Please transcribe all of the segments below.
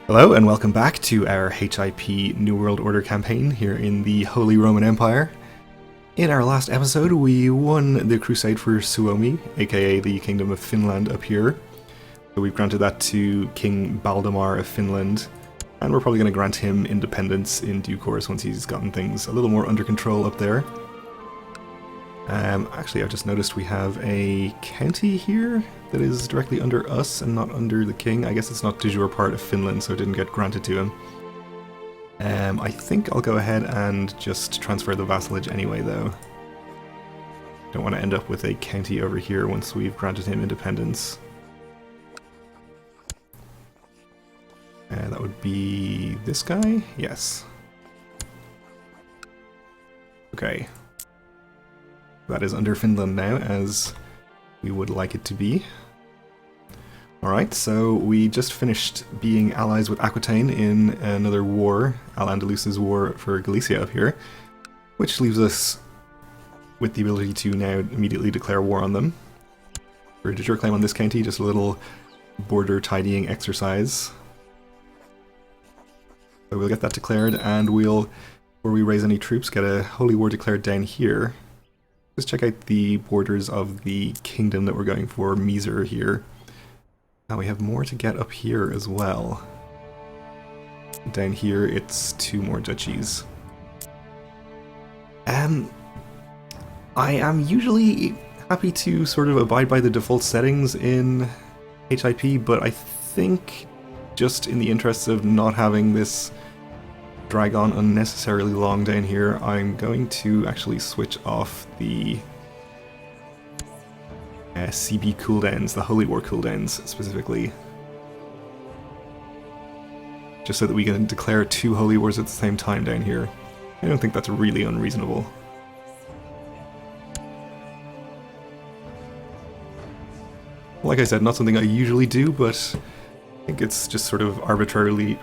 Hello and welcome back to our HIP New World Order campaign here in the Holy Roman Empire. In our last episode we won the crusade for Suomi, aka the Kingdom of Finland up here. So we've granted that to King Baldemar of Finland, and we're probably going to grant him independence in due course once he's gotten things a little more under control up there. Actually, I've just noticed we have a county here that is directly under us and not under the king. I guess it's not de jure part of Finland, so it didn't get granted to him. I think I'll go ahead and just transfer the vassalage anyway, though. Don't want to end up with a county over here once we've granted him independence. That would be this guy? Yes. Okay. That is under Finland now, as we would like it to be. Alright, so we just finished being allies with Aquitaine in another war, Al-Andalus's war for Galicia up here, which leaves us with the ability to now immediately declare war on them. For a de jure claim on this county, just a little border tidying exercise. So we'll get that declared, and we'll, before we raise any troops, get a holy war declared down here. Just check out the borders of the kingdom that we're going for, Miser here. Now we have more to get up here as well. Down here it's 2 more duchies. I am usually happy to sort of abide by the default settings in HIP, but I think just in the interests of not having this drag on unnecessarily long down here, I'm going to actually switch off the CB cooldowns, the Holy War cooldowns specifically. Just so that we can declare 2 Holy Wars at the same time down here. I don't think that's really unreasonable. Like I said, not something I usually do, but I think it's just sort of arbitrarily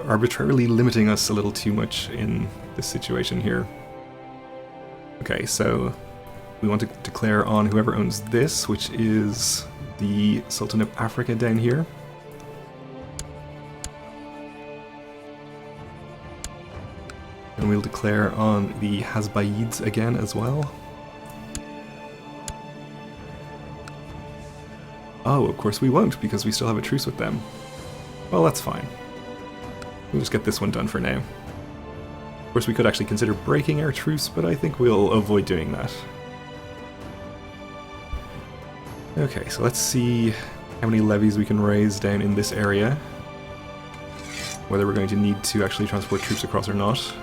limiting us a little too much in this situation here. Okay, so we want to declare on whoever owns this, which is the Sultan of Africa down here. And we'll declare on the Hasbayids again as well. Oh, of course we won't, because we still have a truce with them. Well, that's fine. We'll just get this one done for now. Of course, we could actually consider breaking our truce, but I think we'll avoid doing that. Okay, so let's see how many levies we can raise down in this area. Whether we're going to need to actually transport troops across or not.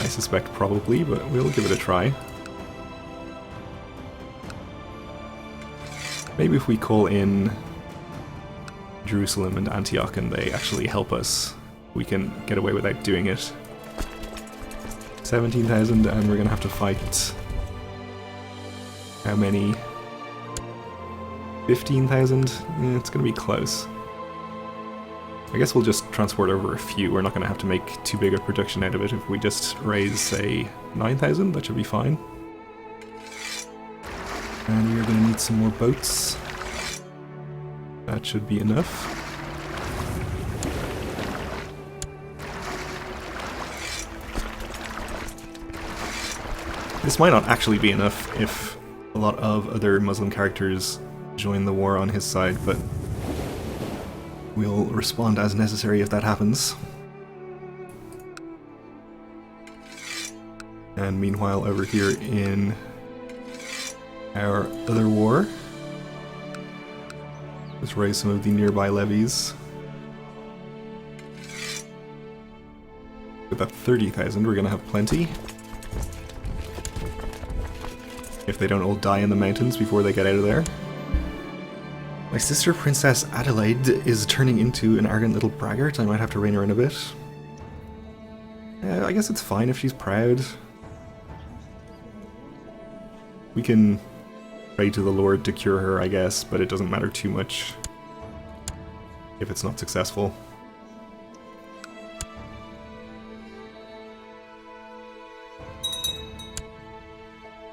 I suspect probably, but we'll give it a try. Maybe if we call in Jerusalem and Antioch and they actually help us, we can get away without doing it. 17,000, and we're gonna have to fight how many? 15,000? It's gonna be close. I guess we'll just transport over a few. We're not gonna have to make too big a production out of it. If we just raise, say, 9,000, that should be fine. And we're gonna need some more boats. That should be enough. This might not actually be enough if a lot of other Muslim characters join the war on his side, but we'll respond as necessary if that happens. And meanwhile, over here in our other war, let's raise some of the nearby levies. With that 30,000, we're gonna have plenty. If they don't all die in the mountains before they get out of there. My sister Princess Adelaide is turning into an arrogant little braggart. I might have to rein her in a bit. I guess it's fine if she's proud. We can pray to the Lord to cure her, I guess, but it doesn't matter too much if it's not successful.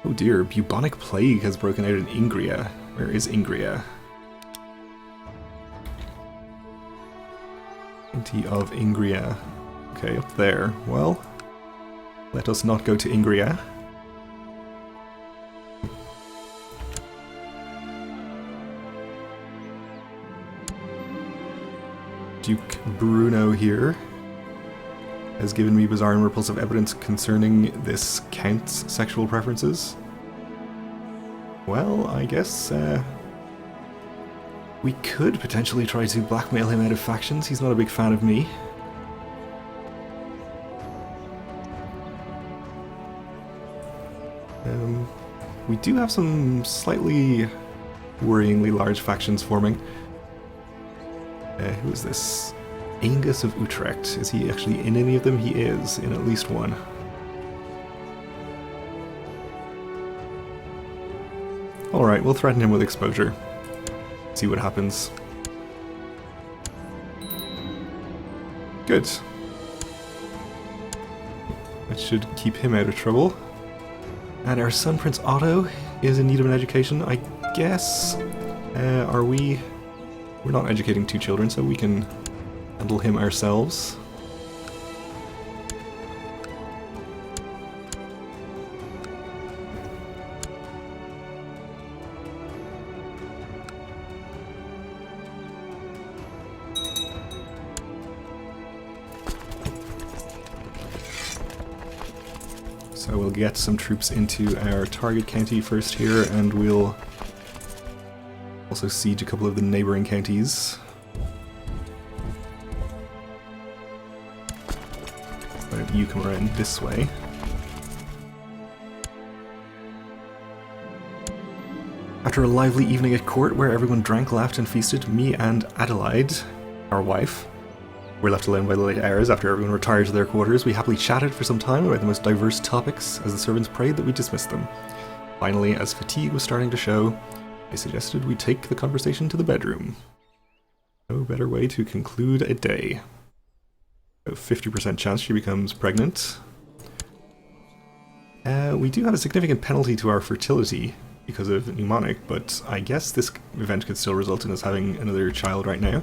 Oh dear, bubonic plague has broken out in Ingria. Where is Ingria? County of Ingria. Okay, up there. Well, let us not go to Ingria. Duke Bruno here has given me bizarre and repulsive evidence concerning this count's sexual preferences. Well, I guess we could potentially try to blackmail him out of factions. He's not a big fan of me. We do have some slightly worryingly large factions forming. Who is this? Angus of Utrecht. Is he actually in any of them? He is, in at least one. Alright, we'll threaten him with exposure. See what happens. Good. That should keep him out of trouble. And our son, Prince Otto, is in need of an education. I guess... are we... We're not educating two children, so we can handle him ourselves. So we'll get some troops into our target county first here, and we'll also siege a couple of the neighbouring counties. Why don't you come around this way? After a lively evening at court where everyone drank, laughed and feasted, me and Adelaide, our wife, were left alone by the late hours after everyone retired to their quarters. We happily chatted for some time about the most diverse topics as the servants prayed that we dismiss them. Finally, as fatigue was starting to show, I suggested we take the conversation to the bedroom. No better way to conclude a day. A 50% chance she becomes pregnant. We do have a significant penalty to our fertility because of mnemonic, but I guess this event could still result in us having another child right now.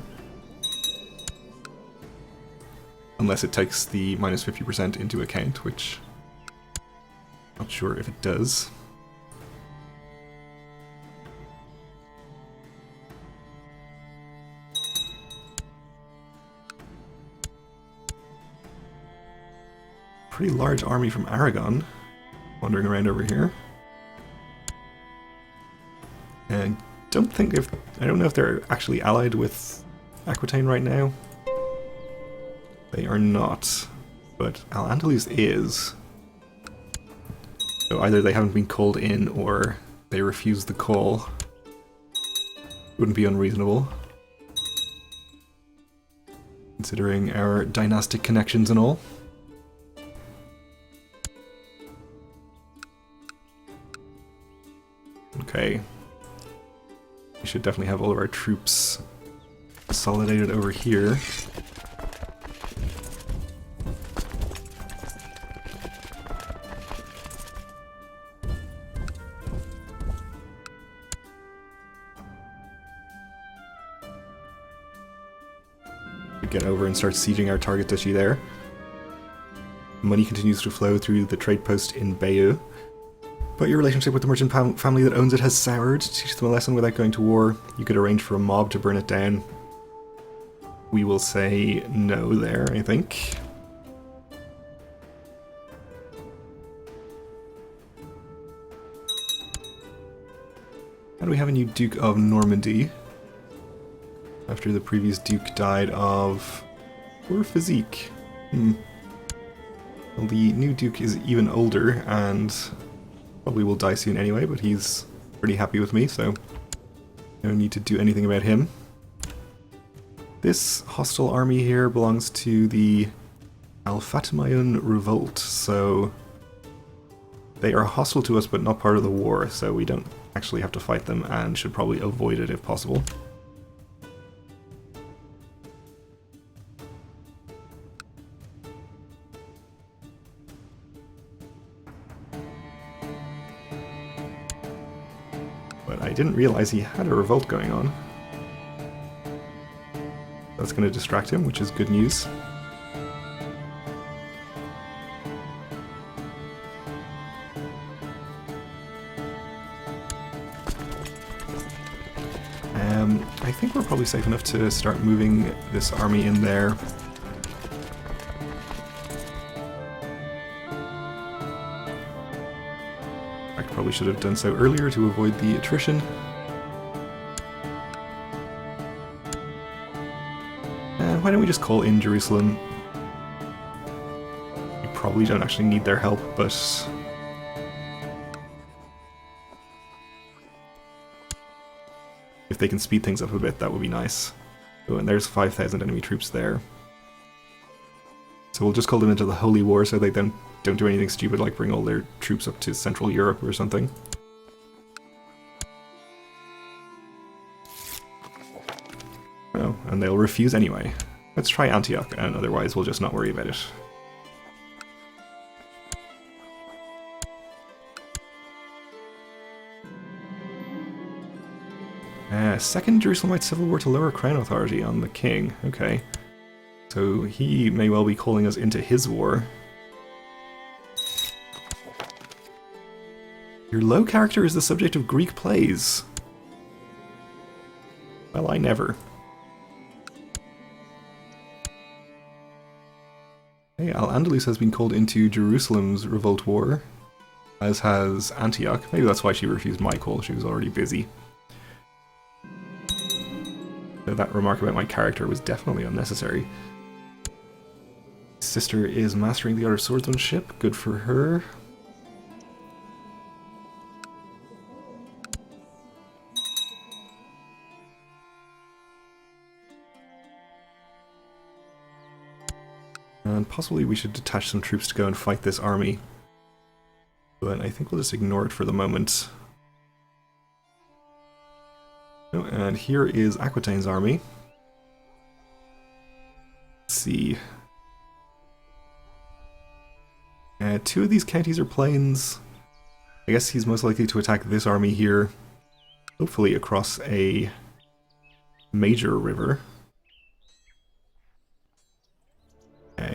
Unless it takes the minus 50% into account, which I'm not sure if it does. Pretty large army from Aragon wandering around over here. And I don't know if they're actually allied with Aquitaine right now. They are not, but Al-Andalus is. So either they haven't been called in or they refused the call. Wouldn't be unreasonable, considering our dynastic connections and all. Okay. We should definitely have all of our troops consolidated over here. Get over and start sieging our target duchy there. Money continues to flow through the trade post in Bayeux, but your relationship with the merchant family that owns it has soured. Teach them a lesson without going to war. You could arrange for a mob to burn it down. We will say no there, I think. And we have a new Duke of Normandy. After the previous Duke died of poor physique. Well, the new Duke is even older and probably will die soon anyway, but he's pretty happy with me, so no need to do anything about him. This hostile army here belongs to the Al-Fatimayun Revolt, so they are hostile to us but not part of the war, so we don't actually have to fight them and should probably avoid it if possible. But I didn't realize he had a revolt going on. That's going to distract him, which is good news. I think we're probably safe enough to start moving this army in there. I probably should have done so earlier to avoid the attrition. Why don't we just call in Jerusalem? We probably don't actually need their help, but if they can speed things up a bit, that would be nice. Oh, and there's 5,000 enemy troops there. So we'll just call them into the Holy War so they don't do anything stupid like bring all their troops up to Central Europe or something. Oh, and they'll refuse anyway. Let's try Antioch, and otherwise we'll just not worry about it. Second Jerusalemite civil war to lower crown authority on the king. Okay. So he may well be calling us into his war. Your low character is the subject of Greek plays. Well, I never. Hey, Al-Andalus has been called into Jerusalem's revolt war, as has Antioch. Maybe that's why she refused my call, she was already busy. So that remark about my character was definitely unnecessary. Sister is mastering the art of swordsmanship, good for her. And possibly we should detach some troops to go and fight this army. But I think we'll just ignore it for the moment. Oh, and here is Aquitaine's army. Let's see. Two of these counties are plains. I guess he's most likely to attack this army here. Hopefully across a major river.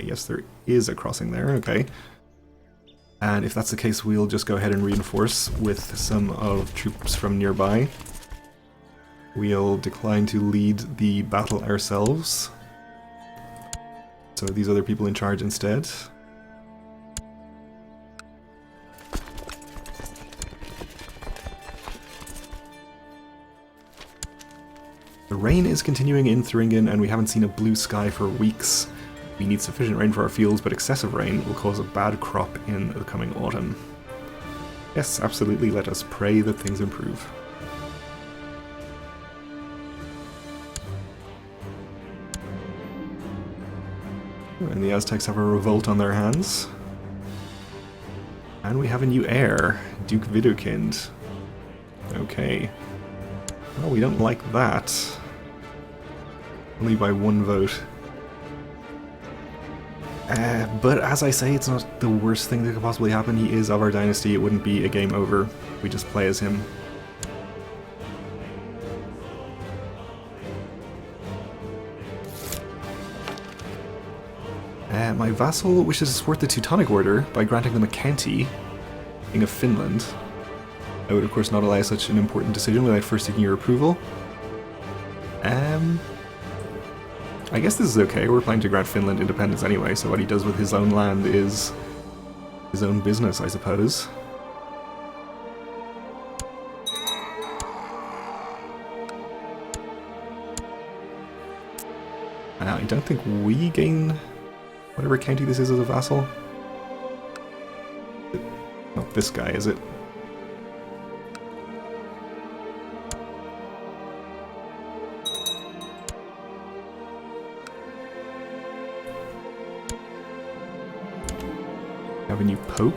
Yes, there is a crossing there, okay. And if that's the case, we'll just go ahead and reinforce with some of troops from nearby. We'll decline to lead the battle ourselves. So these other people in charge instead. The rain is continuing in Thuringen, and we haven't seen a blue sky for weeks. We need sufficient rain for our fields, but excessive rain will cause a bad crop in the coming autumn. Yes, absolutely, let us pray that things improve. And the Aztecs have a revolt on their hands. And we have a new heir, Duke Widukind. Okay. Well, we don't like that. Only by one vote. But as I say, it's not the worst thing that could possibly happen. He is of our dynasty. It wouldn't be a game over. We just play as him. My vassal wishes to support the Teutonic Order by granting them a county, King of Finland. I would of course not allow such an important decision without first seeking your approval. I guess this is okay, we're planning to grant Finland independence anyway, so what he does with his own land is his own business, I suppose. I don't think we gain whatever county this is as a vassal. Not this guy, is it? Have a new pope.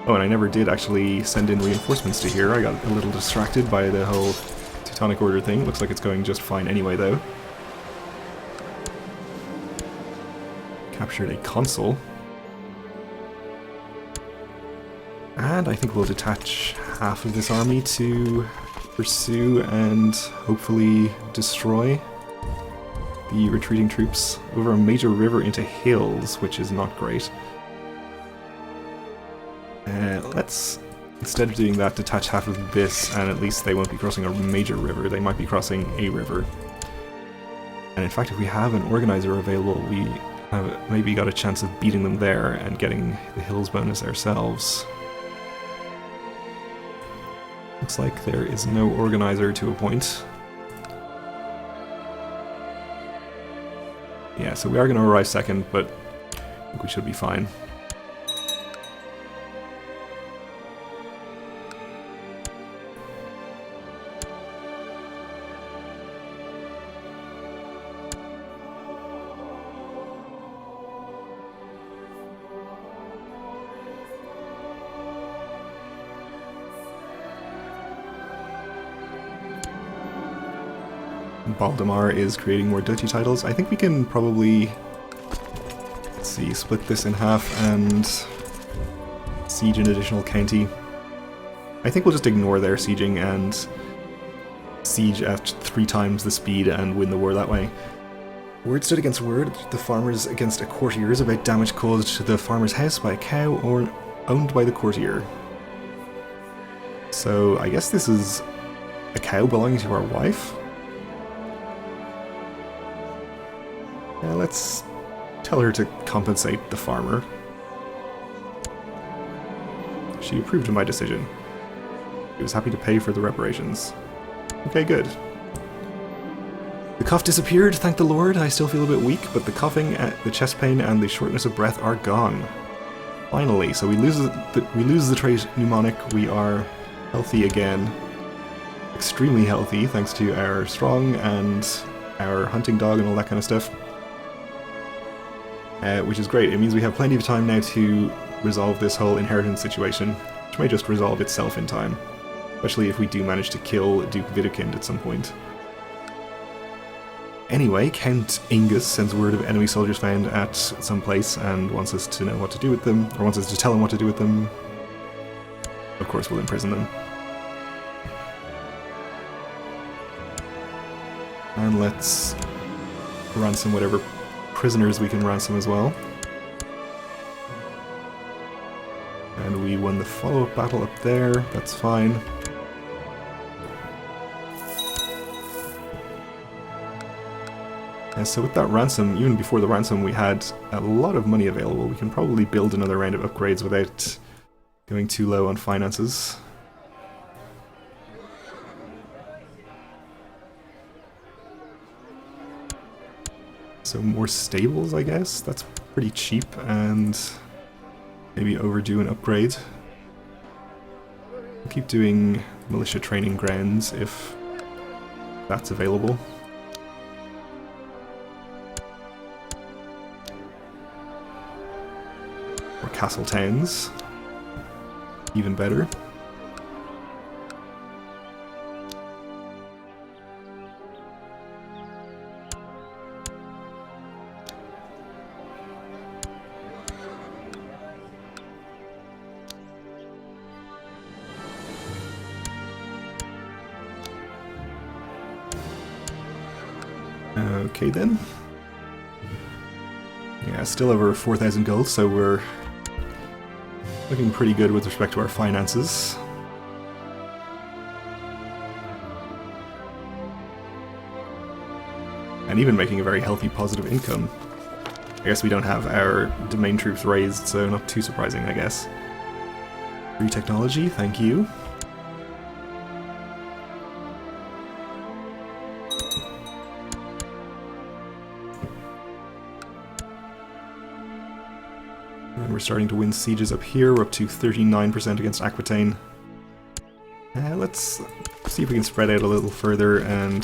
Oh, and I never did actually send in reinforcements to here. I got a little distracted by the whole Teutonic Order thing. Looks like it's going just fine anyway, though. Captured a consul. And I think we'll detach half of this army to pursue and hopefully destroy. the retreating troops over a major river into hills, which is not great. Let's, instead of doing that, detach half of this, and at least they won't be crossing a major river. They might be crossing a river. And in fact, if we have an organizer available, we have maybe got a chance of beating them there and getting the hills bonus ourselves. Looks like there is no organizer to appoint. Yeah, so we are going to arrive second, but I think we should be fine. Valdemar is creating more duchy titles. I think we can probably, let's see, split this in half and siege an additional county. I think we'll just ignore their sieging and siege at 3 times the speed and win the war that way. Word stood against word, the farmers against a courtiers about damage caused to the farmer's house by a cow or owned by the courtier. So I guess this is a cow belonging to our wife? Let's tell her to compensate the farmer. She approved of my decision. She was happy to pay for the reparations. Okay, good. The cough disappeared, thank the Lord. I still feel a bit weak, but the coughing, the chest pain, and the shortness of breath are gone. Finally, so we lose the trait mnemonic. We are healthy again. Extremely healthy, thanks to our strong and our hunting dog and all that kind of stuff. Which is great. It means we have plenty of time now to resolve this whole inheritance situation, which may just resolve itself in time, especially if we do manage to kill Duke Widukind at some point. Anyway, Count Ingus sends word of enemy soldiers found at some place and wants us to know what to do with them, or wants us to tell him what to do with them. Of course, we'll imprison them. And let's ransom whatever prisoners we can ransom as well. And we won the follow-up battle up there, that's fine. And so with that ransom, even before the ransom, we had a lot of money available. We can probably build another round of upgrades without going too low on finances. So more stables, I guess. That's pretty cheap and maybe overdue an upgrade. We'll keep doing militia training grounds if that's available. Or castle towns. Even better. Okay then. Yeah, still over 4,000 gold, so we're looking pretty good with respect to our finances. And even making a very healthy positive income. I guess we don't have our domain troops raised, so not too surprising, I guess. Free technology, thank you. And we're starting to win sieges up here. We're up to 39% against Aquitaine. Let's see if we can spread out a little further and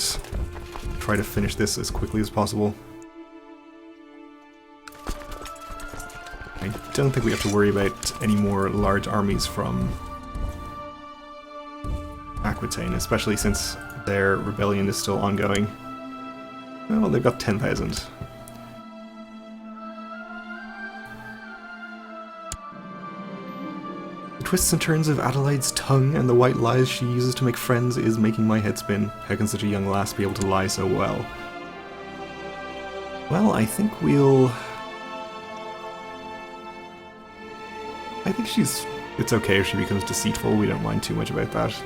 try to finish this as quickly as possible. I don't think we have to worry about any more large armies from Aquitaine, especially since their rebellion is still ongoing. Well, they've got 10,000. The twists and turns of Adelaide's tongue and the white lies she uses to make friends is making my head spin. How can such a young lass be able to lie so well? Well, I think we'll... I think she's... It's okay if she becomes deceitful, we don't mind too much about that.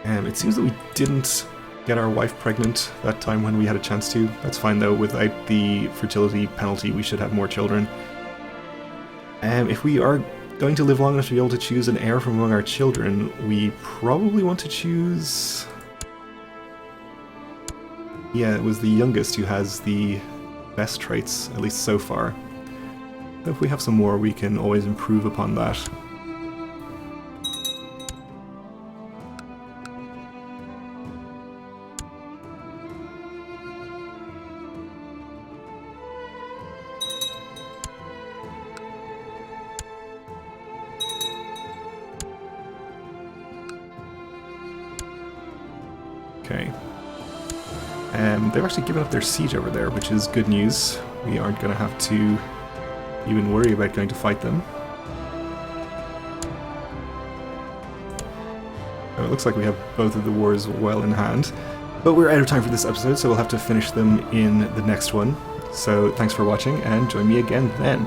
It seems that we didn't get our wife pregnant that time when we had a chance to. That's fine though, without the fertility penalty we should have more children. If we are going to live long enough to be able to choose an heir from among our children, we probably want to choose... Yeah, it was the youngest who has the best traits, at least so far. If we have some more, we can always improve upon that. Okay. They've actually given up their siege over there, which is good news. We aren't going to have to even worry about going to fight them. Oh, it looks like we have both of the wars well in hand. But we're out of time for this episode, so we'll have to finish them in the next one. So thanks for watching, and join me again then.